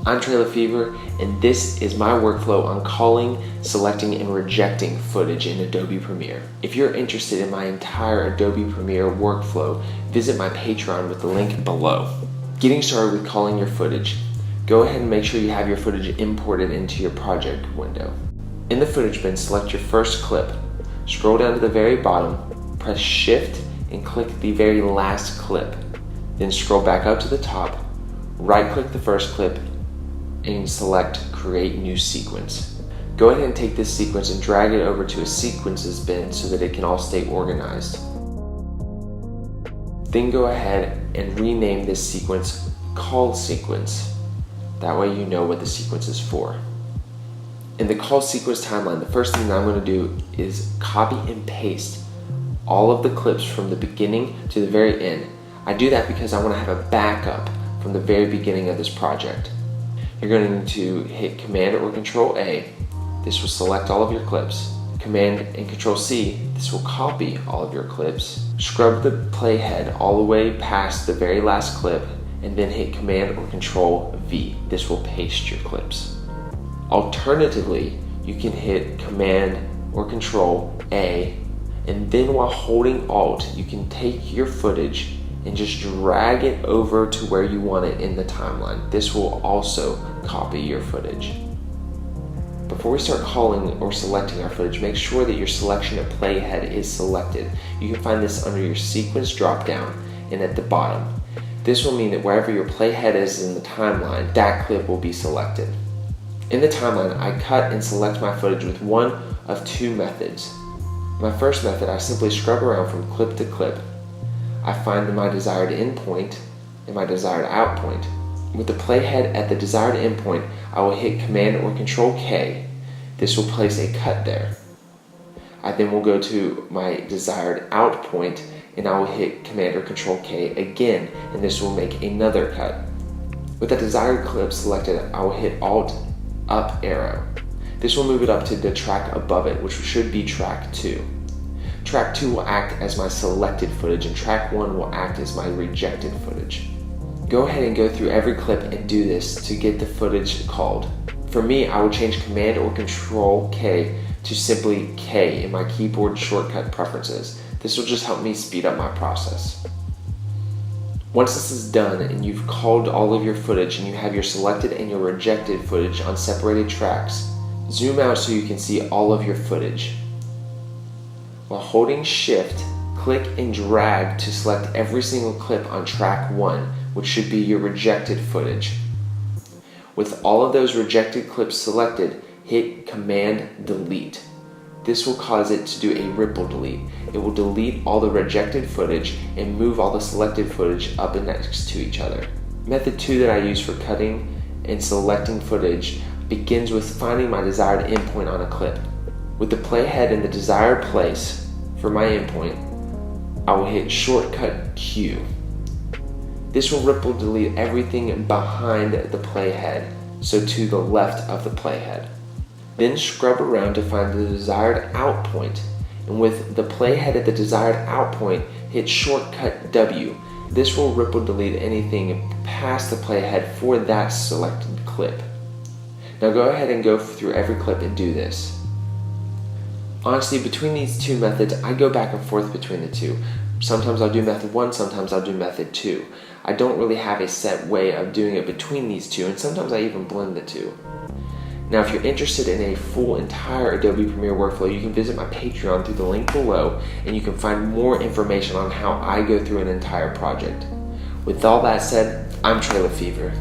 I'm Fever, and this is my workflow on culling, selecting, and rejecting footage in Adobe Premiere. If you're interested in my entire Adobe Premiere workflow, visit my Patreon with the link below. Getting started with culling your footage, go ahead and make sure you have your footage imported into your project window. In the footage bin, select your first clip. Scroll down to the very bottom, press Shift, and click the very last clip. Then scroll back up to the top, right-click the first clip, and select Create New Sequence. Go ahead and take this sequence and drag it over to a sequences bin so that it can all stay organized. Then go ahead and rename this sequence Cull Sequence. That way you know what the sequence is for. In the cull sequence timeline, the first thing that I'm going to do is copy and paste all of the clips from the beginning to the very end. I do that because I want to have a backup from the very beginning of this project. You're going to hit Command or Control A. This will select all of your clips. Command and Control C. This will copy all of your clips. Scrub the playhead all the way past the very last clip, and then hit Command or Control V. This will paste your clips. Alternatively, you can hit Command or Control A, and then while holding Alt, you can take your footage and just drag it over to where you want it in the timeline. This will also copy your footage. Before we start culling or selecting our footage, make sure that your selection of playhead is selected. You can find this under your sequence dropdown and at the bottom. This will mean that wherever your playhead is in the timeline, that clip will be selected. In the timeline, I cut and select my footage with one of two methods. My first method, I simply scrub around from clip to clip. I find my desired endpoint and my desired outpoint. With the playhead at the desired endpoint, I will hit Command or Control K. This will place a cut there. I then will go to my desired outpoint and I will hit Command or Control K again, and this will make another cut. With the desired clip selected, I will hit Alt up arrow. This will move it up to the track above it, which should be track 2. Track 2 will act as my selected footage, and track 1 will act as my rejected footage. Go ahead and go through every clip and do this to get the footage culled. For me, I will change Command or Control K to simply K in my keyboard shortcut preferences. This will just help me speed up my process. Once this is done and you've culled all of your footage and you have your selected and your rejected footage on separated tracks, zoom out so you can see all of your footage. While holding Shift, click and drag to select every single clip on track 1, which should be your rejected footage. With all of those rejected clips selected, hit Command Delete. This will cause it to do a ripple delete. It will delete all the rejected footage and move all the selected footage up and next to each other. Method 2 that I use for cutting and selecting footage begins with finding my desired endpoint on a clip. With the playhead in the desired place for my endpoint, I will hit Shortcut Q. This will ripple delete everything behind the playhead, so to the left of the playhead. Then scrub around to find the desired outpoint, and with the playhead at the desired outpoint, hit Shortcut W. This will ripple delete anything past the playhead for that selected clip. Now go ahead and go through every clip and do this. Honestly, between these two methods, I go back and forth between the two. Sometimes I'll do method 1, sometimes I'll do method 2. I don't really have a set way of doing it between these two, and sometimes I even blend the two. Now, if you're interested in a full entire Adobe Premiere workflow, you can visit my Patreon through the link below, and you can find more information on how I go through an entire project. With all that said, I'm Fever.